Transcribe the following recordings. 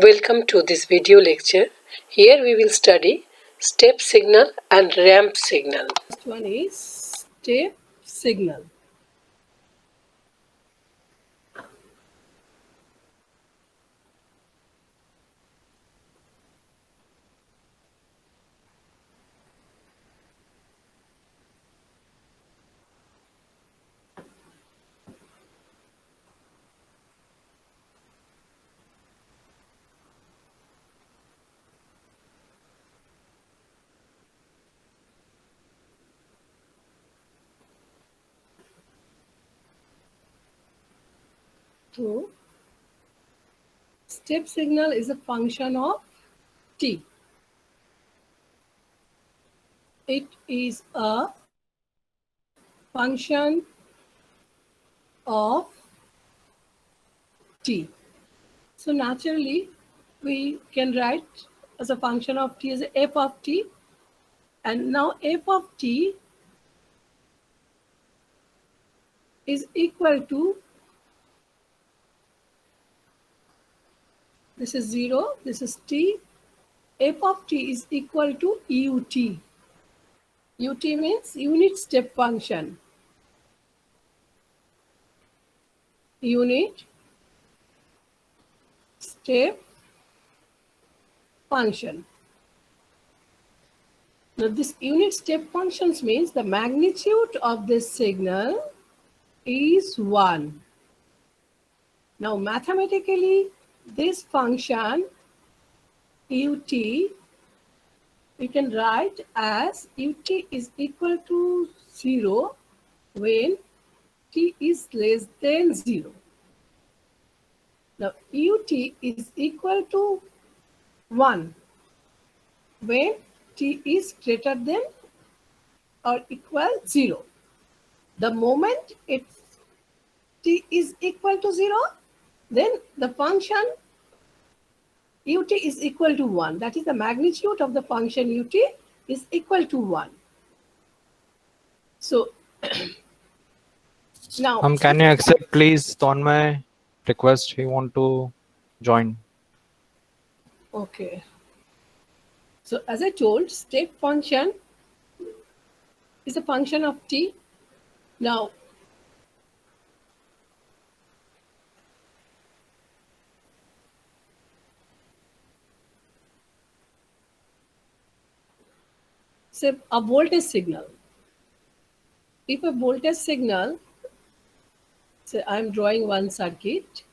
Welcome to this video lecture. Here we will study step signal and ramp signal. First one is step signal. So, step signal is a function of t. It is a function of t. So naturally, we can write as a function of t as f of t. And now f of t is equal to, this is 0, this is t. F of t is equal to ut. Ut means unit step function. Unit step function. Now this unit step functions means the magnitude of this signal is 1. Now mathematically this function ut we can write as ut is equal to 0 when t is less than 0. Now ut is equal to 1 when t is greater than or equal 0. The moment t is equal to 0, then the function ut is equal to 1. That is the magnitude of the function ut is equal to 1. So now Can you accept please on my request? He want to join. okay. So as I told, step function is a function of t. Now say a voltage signal. If a voltage signal, say I'm drawing one circuit.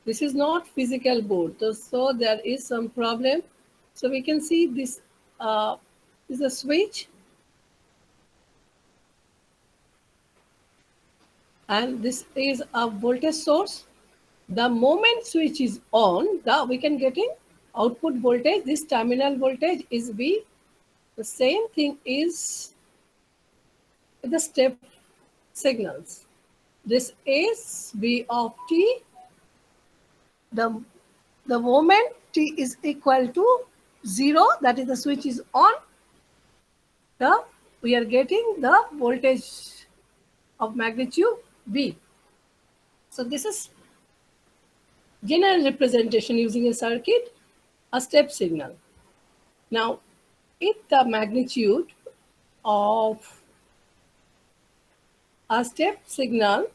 This is not physical board, so there is some problem. So we can see this is a switch, and this is a voltage source. The moment switch is on, we can get in output voltage. This terminal voltage is V. The same thing is the step signals. This is V of t. The moment t is equal to 0, that is the switch is on, we are getting the voltage of magnitude V. So this is general representation using a circuit, a step signal. Now, if the magnitude of a step signal,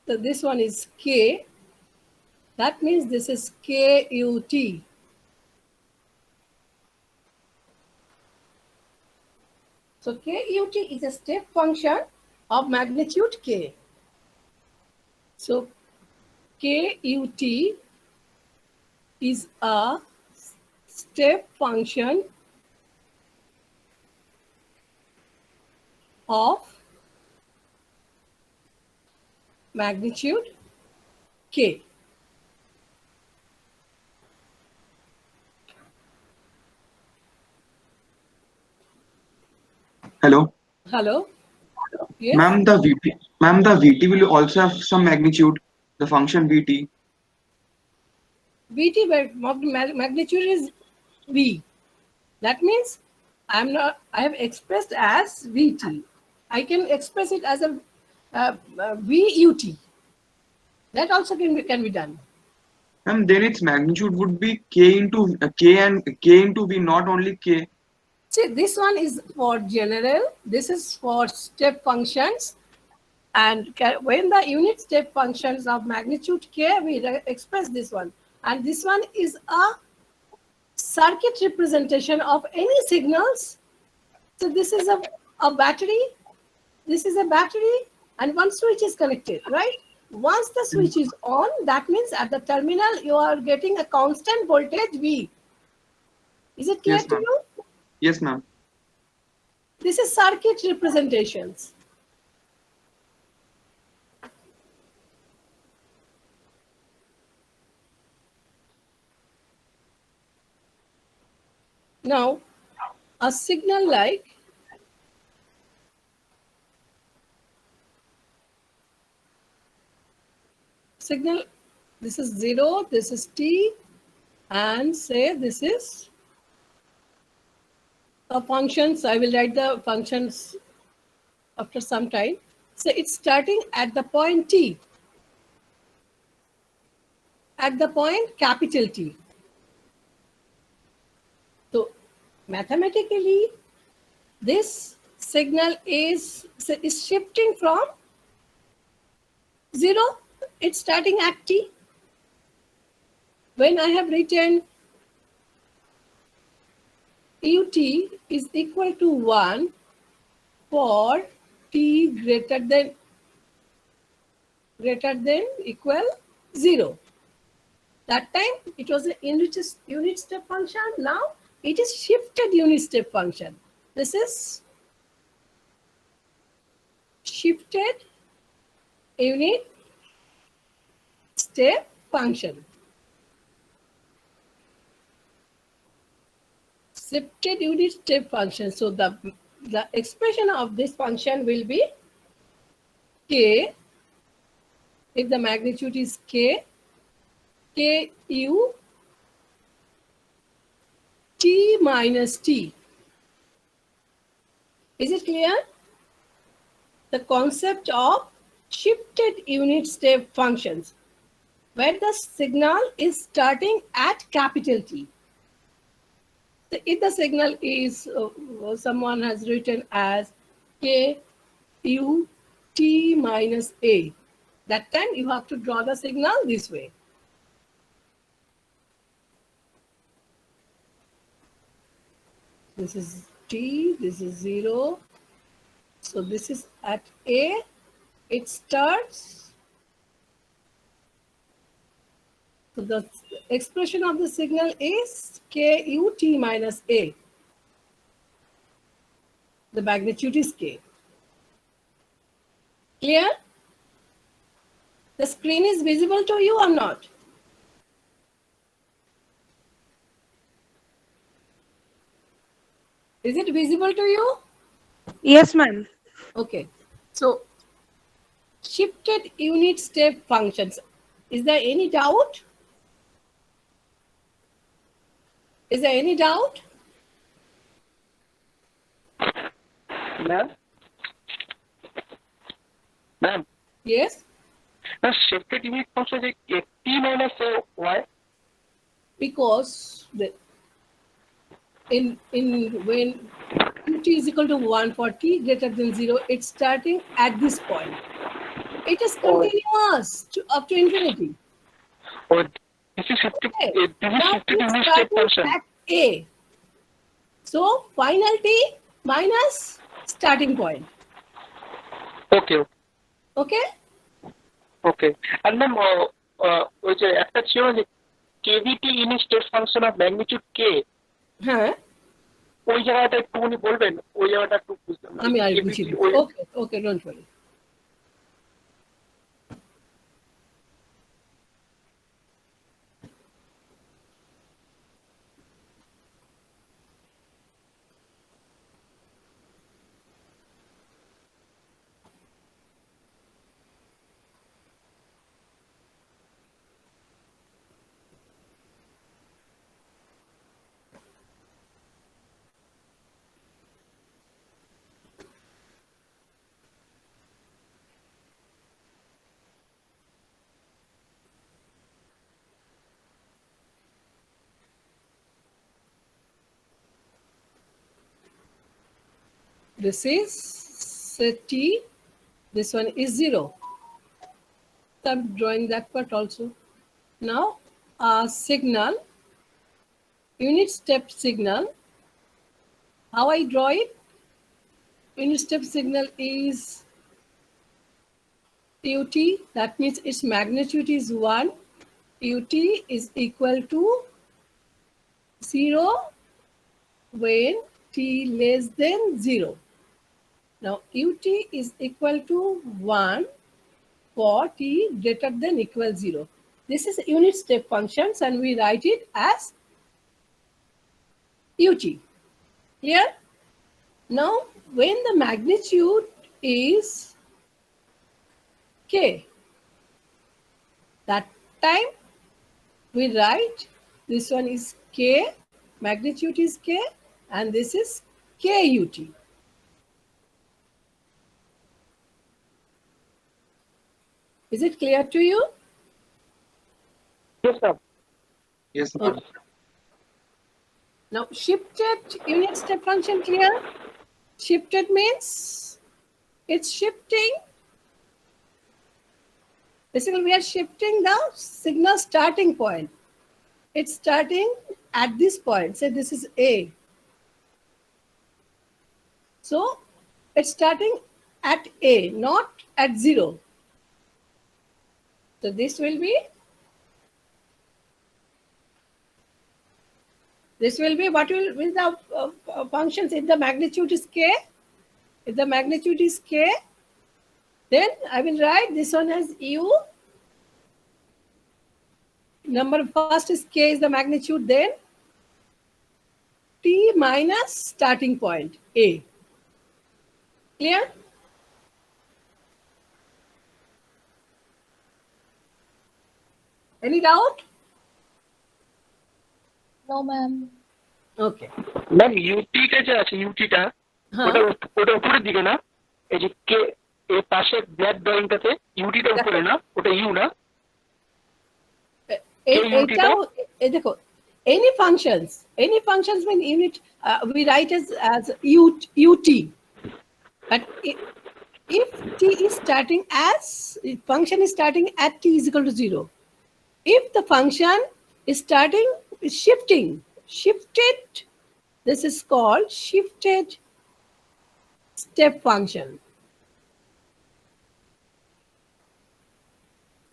so this one is K, that means this is KUT. So KUT is a step function of magnitude K. So KUT is a step function of magnitude K. Hello. Hello. Yes. Ma'am, the VT will also have some magnitude, the function VT. VT magnitude is V. That means I have expressed as VT. I can express it as a VUT. That also can be done. Ma'am, then its magnitude would be k into k and k into v, not only k. See, this one is for general. This is for step functions. And when the unit step functions of magnitude k, we express this one. And this one is a circuit representation of any signals. So this is a battery. This is a battery, and one switch is connected, right? Once the switch is on, that means at the terminal you are getting a constant voltage V. Is it clear Yes, to ma'am. you? Yes, ma'am. This is circuit representations. Now, a signal like signal, this is 0, this is t, and say this is a functions. I will write the functions after some time. So it's starting at the point t, at the point capital T. So mathematically, this signal is shifting from 0, it's starting at t. When I have written ut is equal to 1 for t greater than equal 0. That time it was a unit step function. Now it is shifted unit step function. This is shifted unit step function. Shifted unit step function. So the expression of this function will be k, if the magnitude is k, ku t minus t. Is it clear? The concept of shifted unit step functions, where the signal is starting at capital T. So if the signal is, someone has written as k u t minus a, that time you have to draw the signal this way. This is t, this is 0. So this is at a, it starts. So the expression of the signal is ku t minus a. The magnitude is k. Clear? The screen is visible to you or not? Is it visible to you? Yes, ma'am. Okay. So shifted unit step functions. Is there any doubt? Is there any doubt? Ma'am? Ma'am? Yes? The shifted unit function is t minus a, why? Because when t is equal to 1 for t greater than 0, it's starting at this point. It is continuous up to infinity. Or this is shifted, Okay. this is Now shifted it's unit step starting function. at A. So final t minus starting point. Okay, Okay? okay. And ma'am, ওই যে একটা ছিল যে KVT unit step function of magnitude K, হ্যাঁ, ওই জায়গাটা একটুখানি বলবেন, ওই জায়গাটা একটু বুঝতে আমি আর বুঝিয়ে দিচ্ছি। Okay, okay, don't worry. This is set t. This one is 0. So I'm drawing that part also. Now, signal, unit step signal. How I draw it? Unit step signal is ut. That means its magnitude is 1. Ut is equal to 0 when t less than 0. Now, ut is equal to 1 for t greater than equal 0. This is unit step functions and we write it as ut. Here, now when the magnitude is k, that time we write this one is k, magnitude is k, and this is kut. Is it clear to you? Yes, sir. Yes, ma'am. Okay. Now, shifted unit step function clear? Shifted means it's shifting. Basically, we are shifting the signal starting point. It's starting at this point. Say this is A. So, it's starting at A, not at 0. So, this will be what will be the functions if the magnitude is k. If the magnitude is k, then I will write this one as u. Number first is k is the magnitude, then t minus starting point a. Clear? Any doubt? No, ma'am. Okay. Ma'am ইউটিটা যে আছে ইউটিটা ওটা ওটা উপরের দিকে না, এই যে কে এর পাশে ব্ল্যাক ড্রয়িংটাতে ইউটিটা উপরে না, ওটা ইউ না। দেখো, any functions mean unit we write as ut, but if t is starting as function is starting at t is equal to 0, if the function is starting shifted, this is called shifted step function.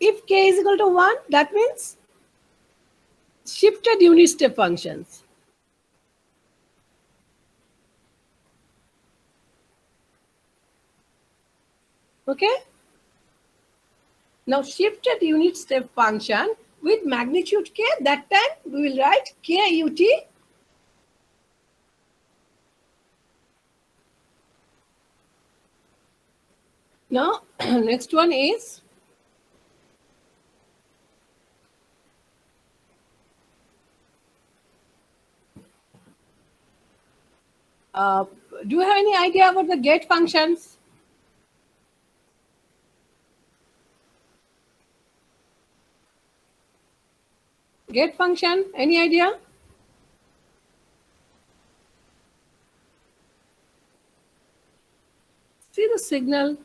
If k is equal to 1, that means shifted unit step functions. Okay? Now shifted unit step function with magnitude k, that time we will write kut. Now next one is do you have any idea about the get functions? Get function, any idea? See the signal.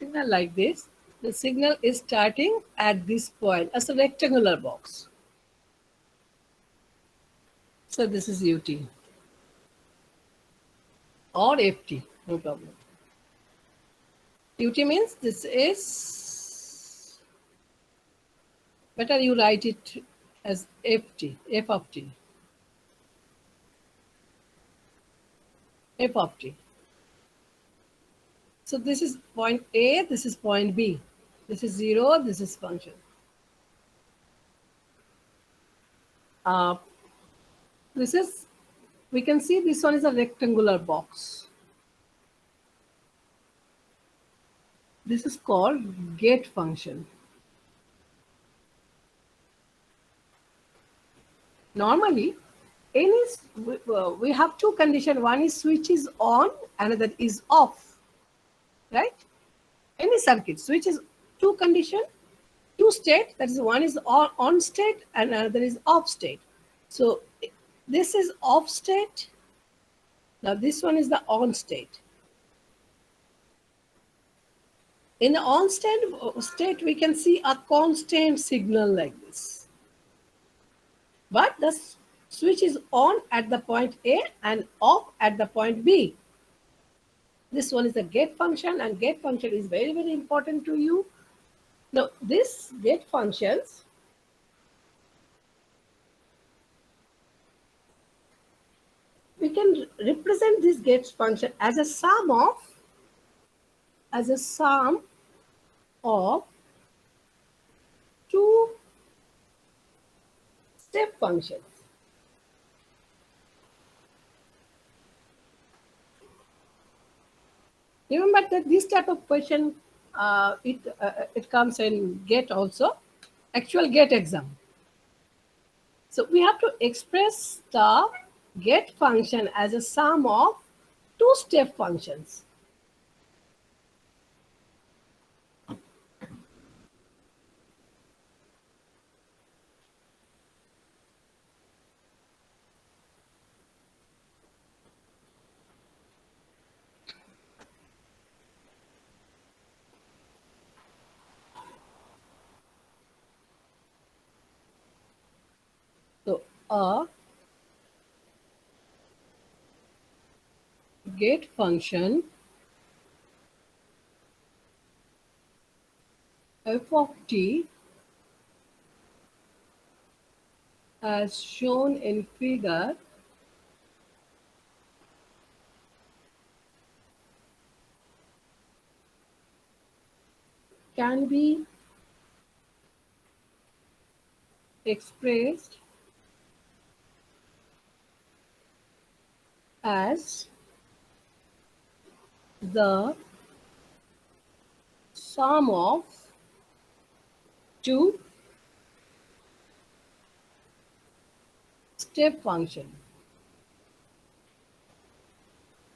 Signal like this. The signal is starting at this point as a rectangular box. So this is ut or ft, no problem. Ut means this is, better you write it as ft, f of t. F of t. So this is point A, this is point B. This is 0, this is function. This is we can see this one is a rectangular box. This is called gate function. Normally, we have two conditions. One is switch is on, another is off, right? Any circuit, switch is two condition, two state. That is, one is on state and another is off state. So this is off state. Now this one is the on state. In the on state, we can see a constant signal like this. But the switch is on at the point A and off at the point B. This one is the gate function, and gate function is very, very important to you. Now, this gate functions we can represent this gate function as a sum of two step functions. Remember that this type of question, it comes in GATE also, actual GATE exam. So we have to express the GATE function as a sum of two step functions. So a gate function f of t as shown in figure can be expressed as the sum of two step function.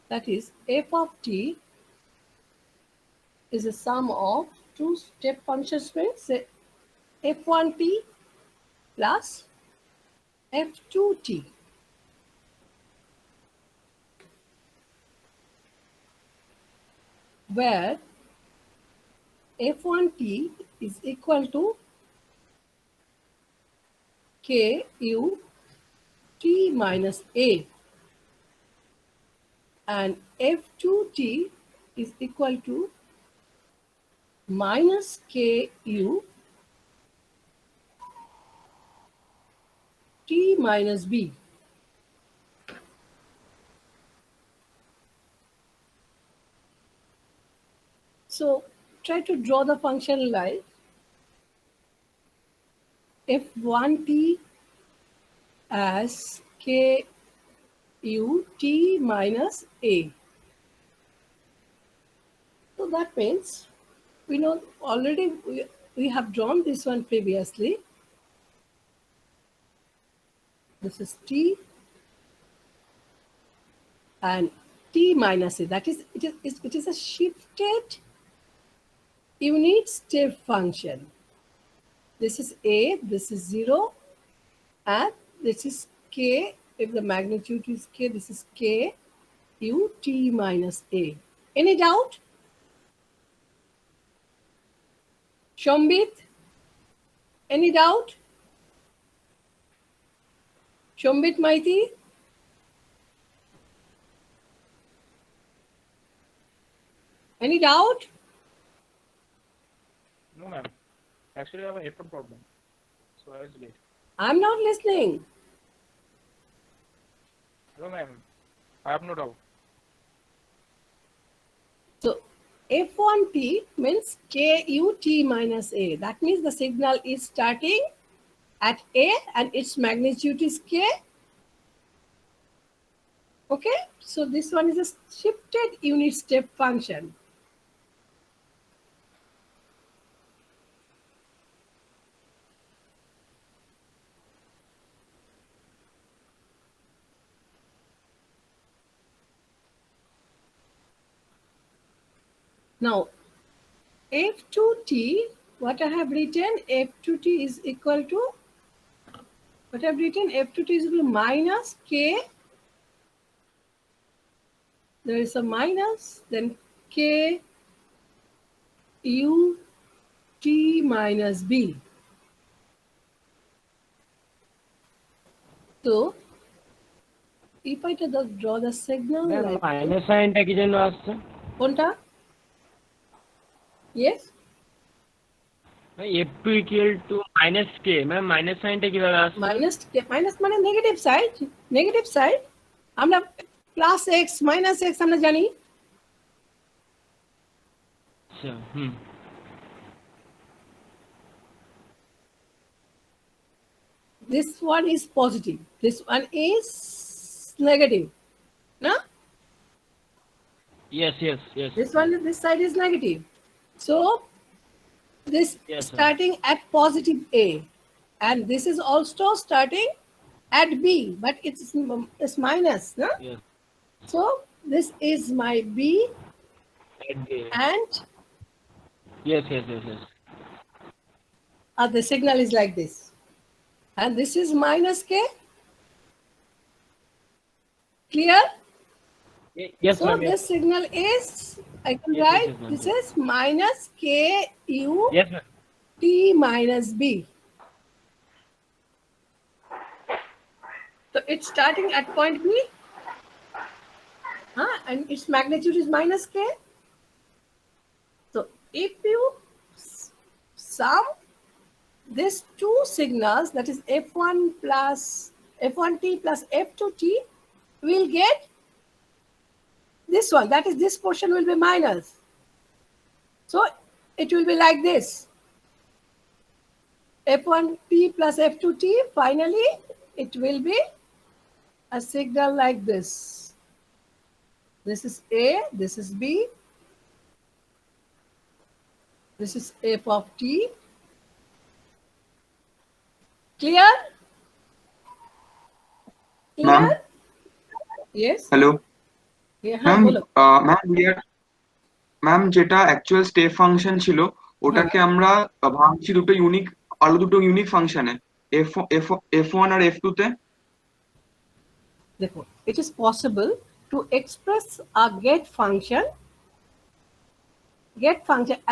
That is, f of t is a sum of two step functions, means say f1t plus f2t. Where f1t is equal to k u t minus a, and f2t is equal to minus k u t minus b. So try to draw the function like f1t as k u t minus a. So that means we know already we have drawn this one previously. This is t and t minus a. That is, it is a shifted unit step function. This is a, this is 0, and this is k. If the magnitude is k, this is k u t minus a. Any doubt? Shambit, any doubt? Shambit Maiti? Any doubt? No, ma'am. Actually, I have a headphone problem, so I was late. I'm not listening. No, ma'am. I have no doubt. So f1t means k u t minus a. That means the signal is starting at a and its magnitude is k. Okay, so this one is a shifted unit step function. Now, f2t, what I have written, f2t is equal to, what I have written, f2t is equal to minus k, there is a minus, then k u t minus b. So, if I draw the signal like minus সাইনটা কি জন্য আসছে? কোনটা? Yes? f2 equal to minus k, ma'am minus সাইনটা কিভাবে আসছে? Minus মানে negative side, negative side. আমরা প্লাস এক্স মাইনাস এক্স আমরা জানি। আচ্ছা, This one is positive, this one is negative, no? yes. This one, this side is negative. So this Yes, sir. starting at positive A, and this is also starting at B, but it's minus, no? Yes. So this is my B, and Yes. the signal is like this, and this is minus K. Clear? Yes, So ma'am. this signal is, I can Yes, write, yes, ma'am. this is minus K U Yes, ma'am. T minus B. So it's starting at point B, and its magnitude is minus K. So if you sum these two signals, that is F1 plus F1T plus F2T, we'll get this one, that is this portion will be minus. So it will be like this. F1T plus F2T, finally it will be a signal like this. This is A, this is B, this is F of T. Clear? Ma'am? Clear? Yes? Hello. Yeah, ma'am bolo. Ma'am যেটা actual step function ছিল ওটাকে আমরা ভাঙছি দুটো unique, আরো দুটো unique ফাংশনে, F1 আর F2 তে। Therefore, it is possible to express a get function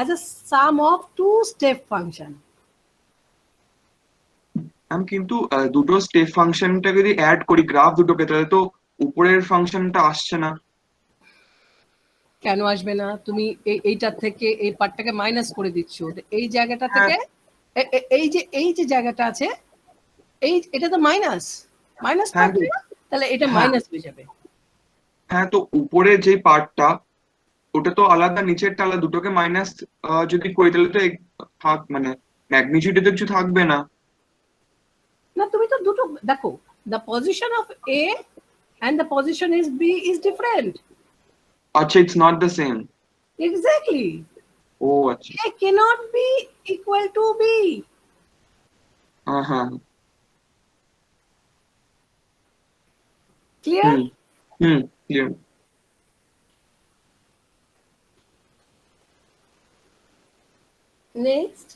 as a sum of two step function. Ma'am কিন্তু দুটো স্টেপ ফাংশনটাকে যদি অ্যাড করি গ্রাফ দুটোকে, তাহলে তো উপরের ফাংশনটা আসছে না। কেন আসবে না? তুমি এইটার থেকে এই পার্টটাকে মাইনাস করে দিচ্ছ, এই জায়গাটা থেকে এই যে জায়গাটা আছে, এটা তো মাইনাস পার্ট, তাহলে এটা মাইনাস হয়ে যাবে। হ্যাঁ, তো উপরে যে পার্টটা ওটা তো আলাদা, নিচেরটা আলাদা, দুটোকে মাইনাস যদি করি তাহলে তো মানে ম্যাগনিটিউডে তো কিছু থাকবে না। না, তুমি তো দুটো দেখো, the position of A and the position is B is different. আচ্ছা, it's not the same. Exactly. ও আচ্ছা, A cannot be equal to B. হ্যাঁ। Clear? Clear. Next.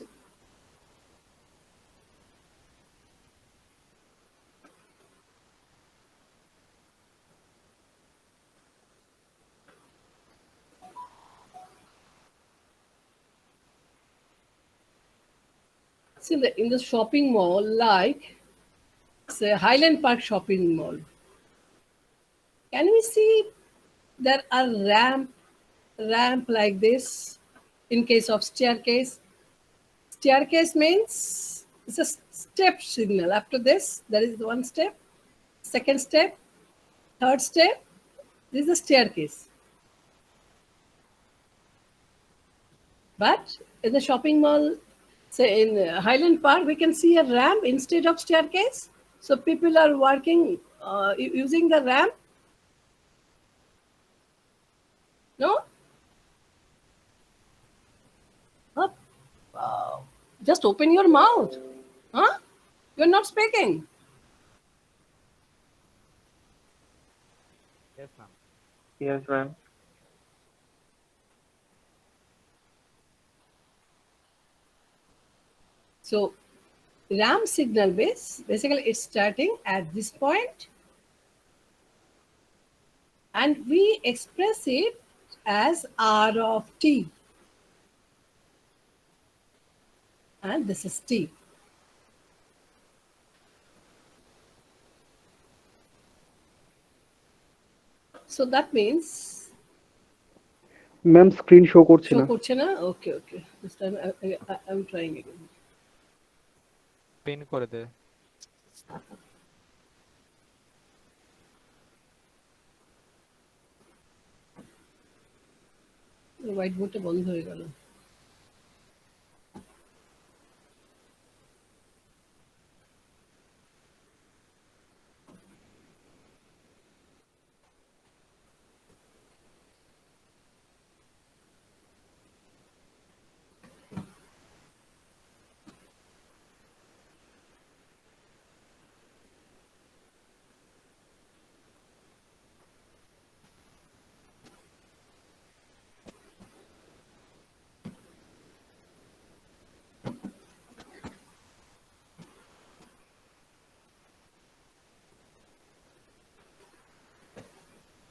See, in the shopping mall, like say Highland Park shopping mall, can we see there are ramp like this in case of staircase? Staircase means it's a step signal. After this, there is one step, second step, third step. This is the staircase. But in the shopping mall, say in Highland Park, we can see a ramp instead of staircase. So people are working using the ramp. No? Just open your mouth. Huh? You're not speaking. Yes, ma'am. Yes, ma'am. So ramp signal basically it's starting at this point and we express it as R of t. And this is t. So that means ma'am screen show করছে show না করছে না? Okay, okay. This time I'm trying again. Pin করে দে। White বোর্ডটা বন্ধ হয়ে গেল।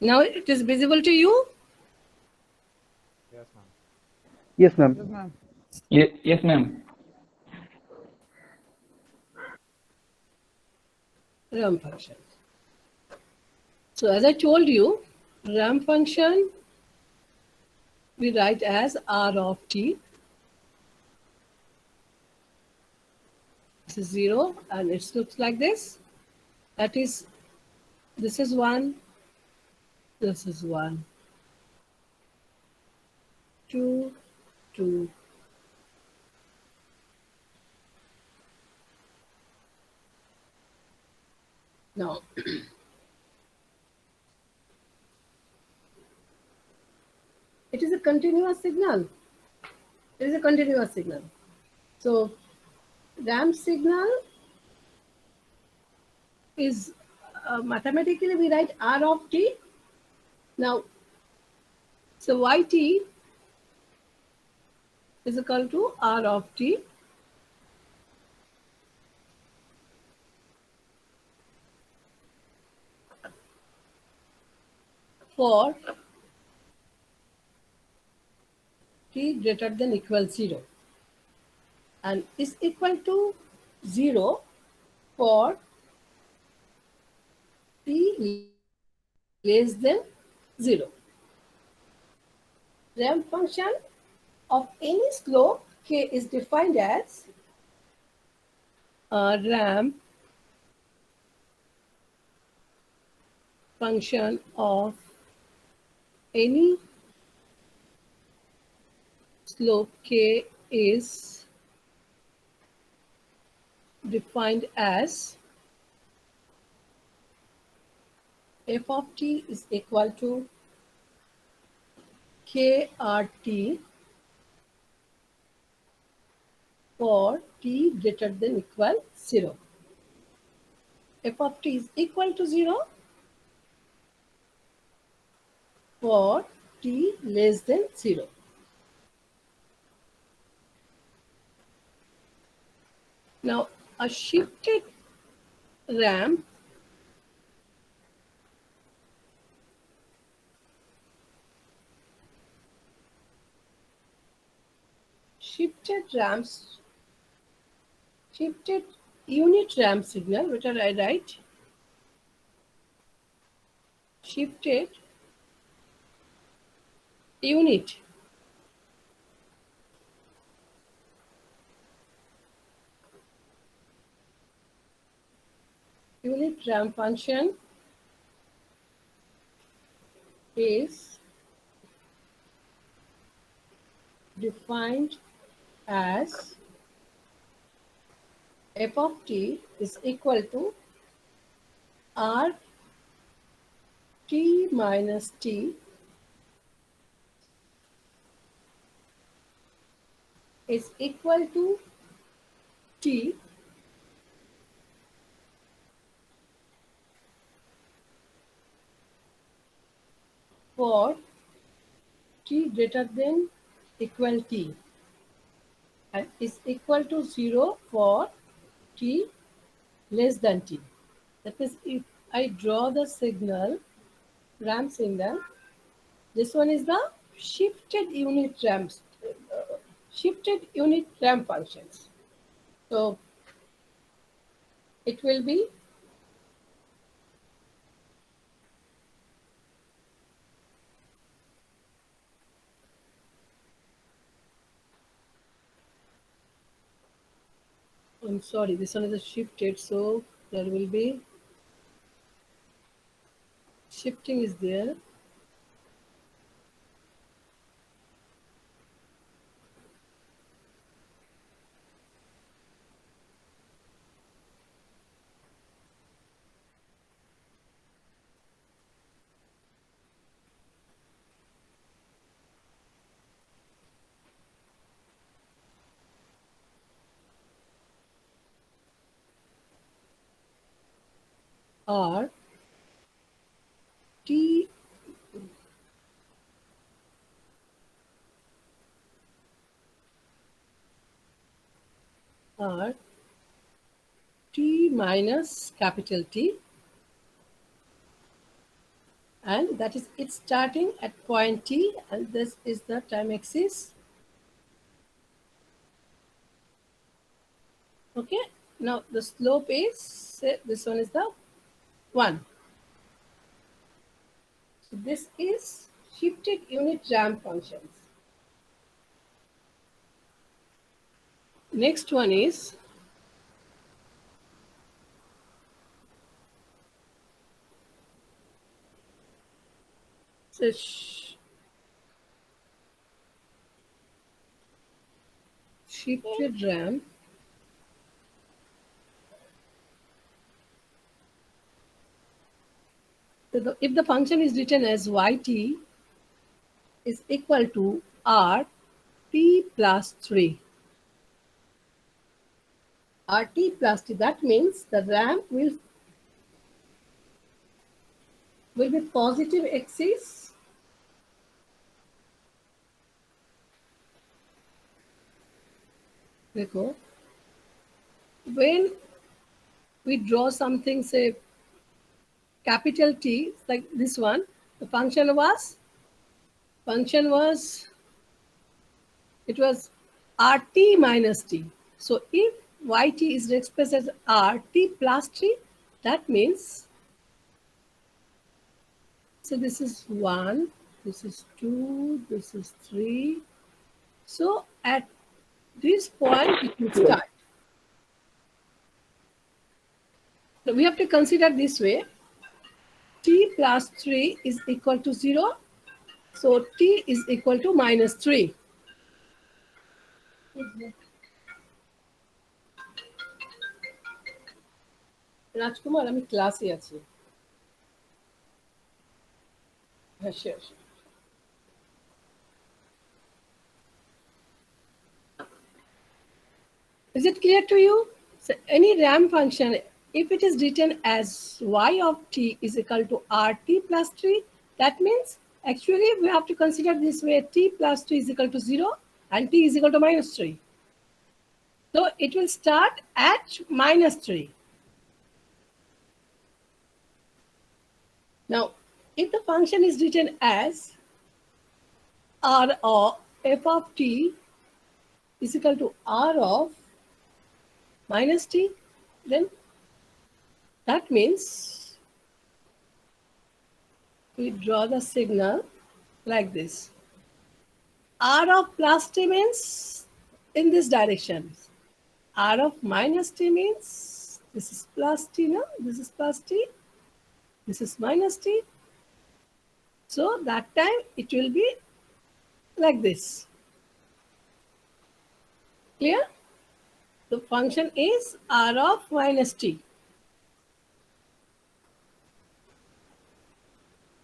Now it is visible to you? Yes, ma'am. Yes ma'am Yes, ma'am. Ramp function. So as I told you, ramp function we write as R of t. This is 0 and it looks like this. That is, this is 1, this is 1, 2, 2. Now, it is a continuous signal. It is a continuous signal. So, ramp signal is mathematically we write R of t. Now, so yt is equal to R of t for t greater than equal 0 and is equal to 0 for t less than 0. Ramp function of any slope k is defined as a ramp function of any slope k is defined as f of t is equal to kRt for t greater than equal 0. F of t is equal to 0 for t less than 0. Now, a shifted ramp shifted unit ramp signal, what are I write? Shifted unit ramp function is defined as f of t is equal to r t minus t is equal to t for t greater than equal t, and is equal to 0 for t less than t. That means if I draw the signal, ramp signal, this one is the shifted unit ramps, shifted unit ramp functions. So it will be I'm sorry, this one is a shifted, so there will be shifting is there. R T R T minus capital T, and that is it's starting at point T, and this is the time axis. Okay, now the slope is, say, this one is the 1. So this is shifted unit ramp functions. Next one is shifted ramp. So if the function is written as yt is equal to r t plus 3. RT plus T, that means the ramp will be positive axis when we draw something, say capital T, like this one, the function was it was RT minus T. So if YT is expressed as RT plus T, that means, so this is 1, this is 2, this is 3. So at this point it will start. So we have to consider this way. T plus 3 is equal to 0. So T is equal to minus 3. রাজকুমার আমি ক্লাসে আছি হ্যাঁ sure. Is it clear to you? So any ramp function, if it is written as y of t is equal to rt plus 3, that means actually we have to consider this way: t plus 3 is equal to 0 and t is equal to minus 3. So it will start at minus 3. Now, if the function is written as r of f of t is equal to r of minus t, then that means we draw the signal like this. R of plus t means in this direction. R of minus t means this is plus t, no? This is plus t. This is minus t. So that time it will be like this. Clear? The function is r of minus t.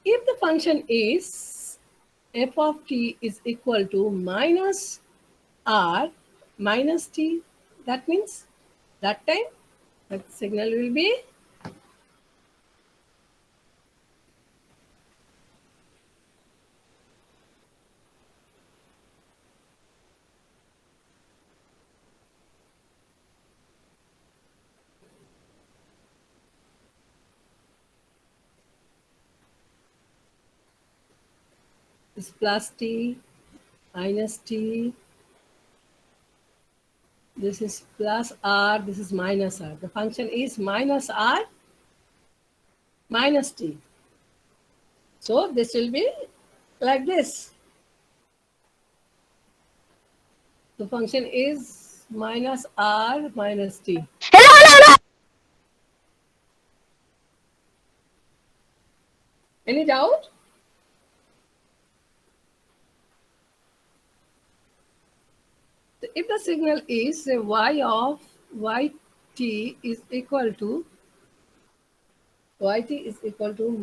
If the function is f of t is equal to minus r minus t. That means that time the signal will be is plus t, minus t, this is plus r, this is minus r. The function is minus r minus t. So this will be like this. The function is minus r minus t. Any doubt? So if the signal is y of yt is equal to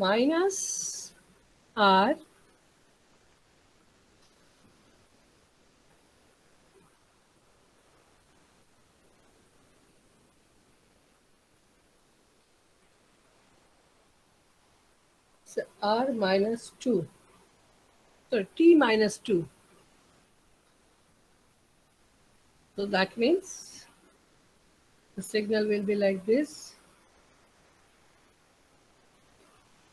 minus r so r minus 2, so t minus 2. So that means the signal will be like this.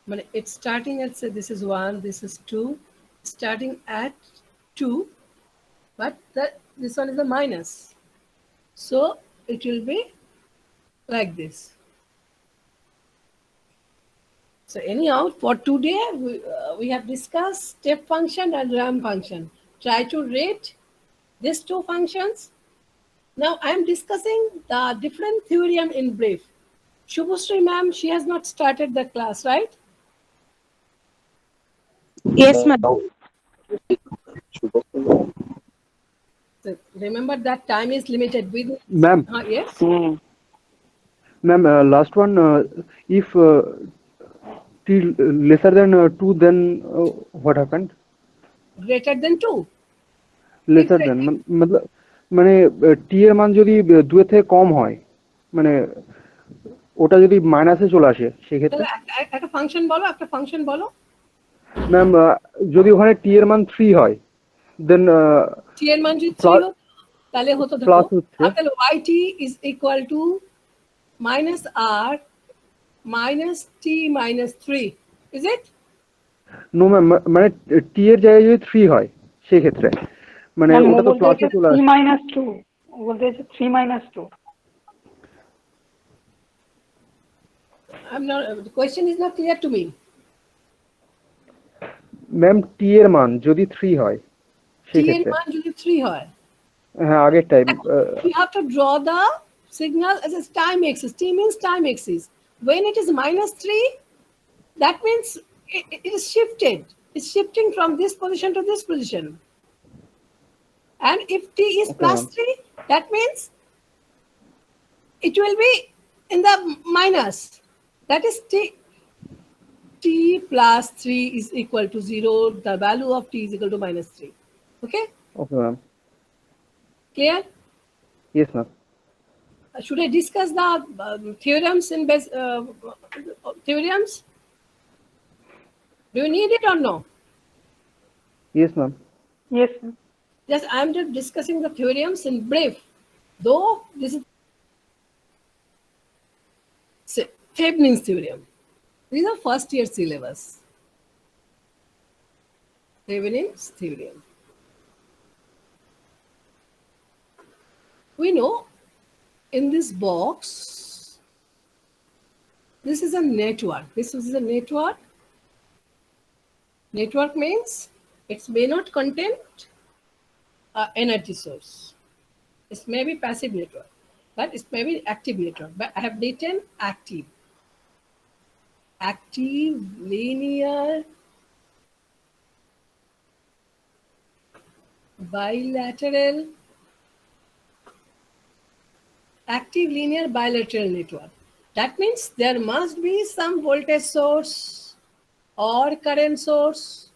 But it's starting at, say, this is 1, this is 2, starting at 2, but this one is a minus. So it will be like this. So anyhow, for today, we have discussed step function and ramp function. Try to rate these two functions. Now I am discussing the different theorem in brief. Shubhashree ma'am, she has not started the class, right? Yes, ma'am. So remember that time is limited with Ma'am, yes. ma'am, last one, if t lesser than 2, then what happened? Greater than 2. Lesser than, মানে t এর মান যদি 2 এর থেকে কম হয়, মানে ওটা যদি মাইনাসে চলে আসে সেক্ষেত্রে একটা ফাংশন বলো, একটা ফাংশন বলো। ম্যাম যদি ওখানে t এর মান 3 হয়, দেন t এর মান যদি 3 হতো তাহলে হতো প্লাস হচ্ছে, তাহলে yt is equal to minus r minus t minus 3, is it? No ma'am, মানে t এর জায়গায় যদি 3 হয় সেক্ষেত্রে মানে ওটা তো প্লাসে চলে আসে। 3 minus 2 বলতে 3 minus 2 I'm not, the question is not clear to me. Ma'am t এর মান যদি 3 হয় t এর সেক্ষেত্রে, মান যদি 3 হয়, হ্যাঁ আগের time, you have to draw the signal as a time axis. T means time axis. When it is minus 3, that means it is shifted. It's shifting from this position to this position. And if t is plus 3, that means it will be in the minus. That is t plus 3 is equal to 0. The value of t is equal to minus 3. Okay? Okay ma'am, Clear? Yes ma'am. Should I discuss the theorems in theorems? Do you need it or no? Yes ma'am. yes ma'am. Yes, I am just discussing the theorems in brief. Though this is Vennens theorem. This is a first year syllabus. Vennens theorem. We know in this box, this is a network. This is a network. Network means it may not contain energy source. It may be passive network, but it may be active network. But I have written active. Active, linear, bilateral, active, linear, bilateral network. That means there must be some voltage source or current source.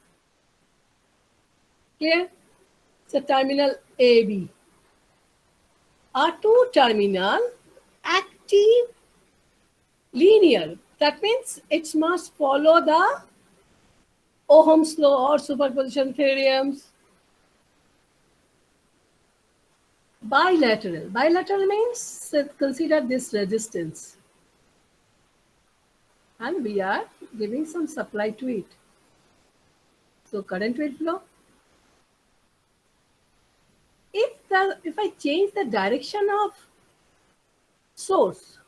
Clear? It's a terminal AB. a two-terminal active linear. That means it must follow the Ohm's law or superposition theorems. Bilateral. Bilateral means consider this resistance. And we are giving some supply to it. So current will flow. If I change the direction of source,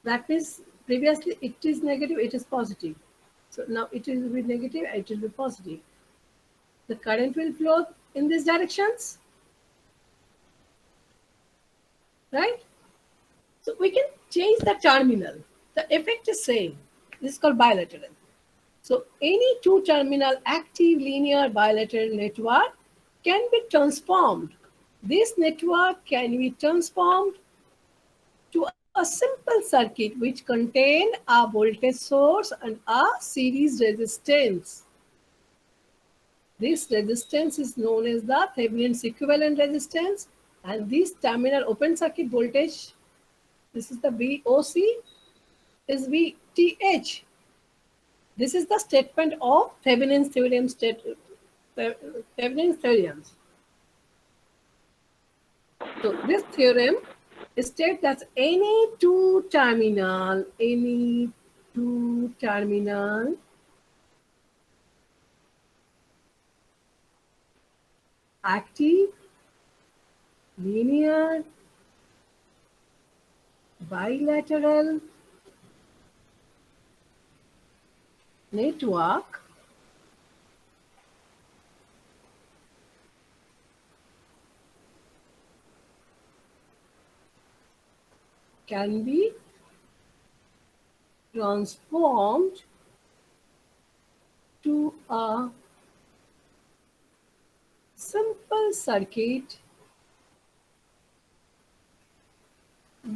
that means previously it is negative, it is positive. So now it will be negative, it will be positive. The current will flow in these directions, right? So we can change the terminal. The effect is same. This is called bilateral. So any two-terminal active linear bilateral network can be transformed. This network can be transformed to a simple circuit which contain a voltage source and a series resistance. This resistance is known as the Thevenin's equivalent resistance, and this terminal open circuit voltage, this is the VOC, is VTH. This is the statement of Thevenin's theorem. Thevenin's theorems. So this theorem states that any two-terminal active linear bilateral network can be transformed to a simple circuit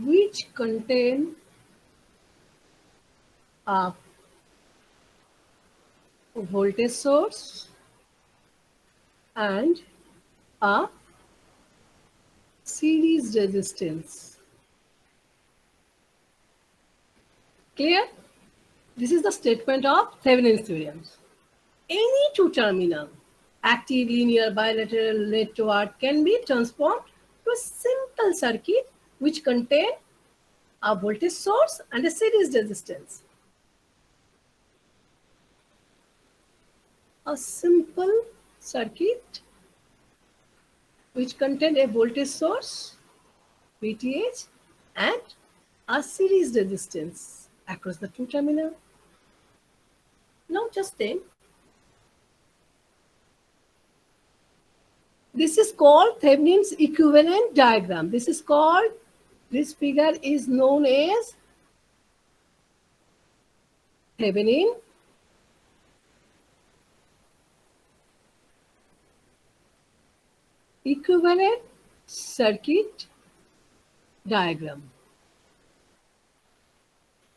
which contain a voltage source and a series resistance. Clear? This is the statement of Thevenin's theorems. Any two-terminal active linear bilateral network can be transformed to a simple circuit which contain a voltage source and a series resistance. A simple circuit which contain a voltage source, VTH, and a series resistance across the two terminal. Now just think. This is called Thevenin's equivalent diagram. This figure is known as Thevenin equivalent circuit diagram.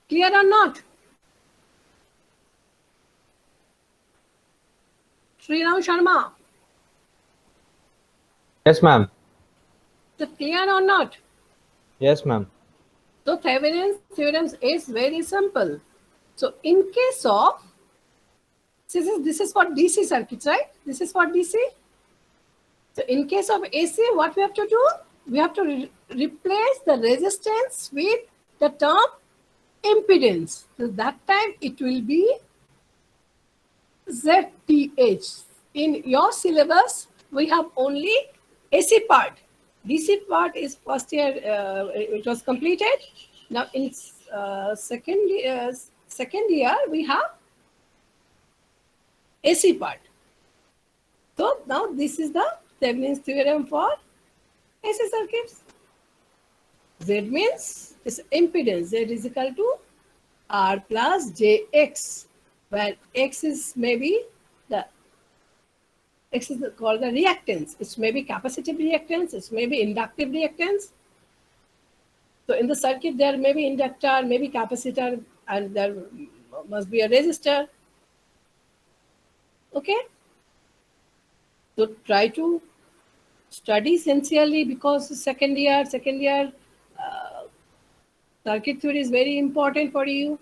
Clear or not? Sriram Sharma. Yes, ma'am. So clear or not? Yes, ma'am. So Thevenin's theorem is very simple. So in case of, this is for DC circuits, right? This is for DC. So in case of AC, what we have to do? We have to replace the resistance with the term impedance. So that time it will be ZTH. In your syllabus, we have only AC part. DC part is first year, it was completed. Now in second year, we have AC part. So now this is the Thevenin's theorem for AC circuits. Z means is impedance. Z is equal to R plus JX, where X is maybe X is called the reactance. It may be capacitive reactance, it may be inductive reactance. So in the circuit, there may be inductor, maybe capacitor, and there must be a resistor. Okay? So try to study sincerely, because second year circuit theory is very important for you.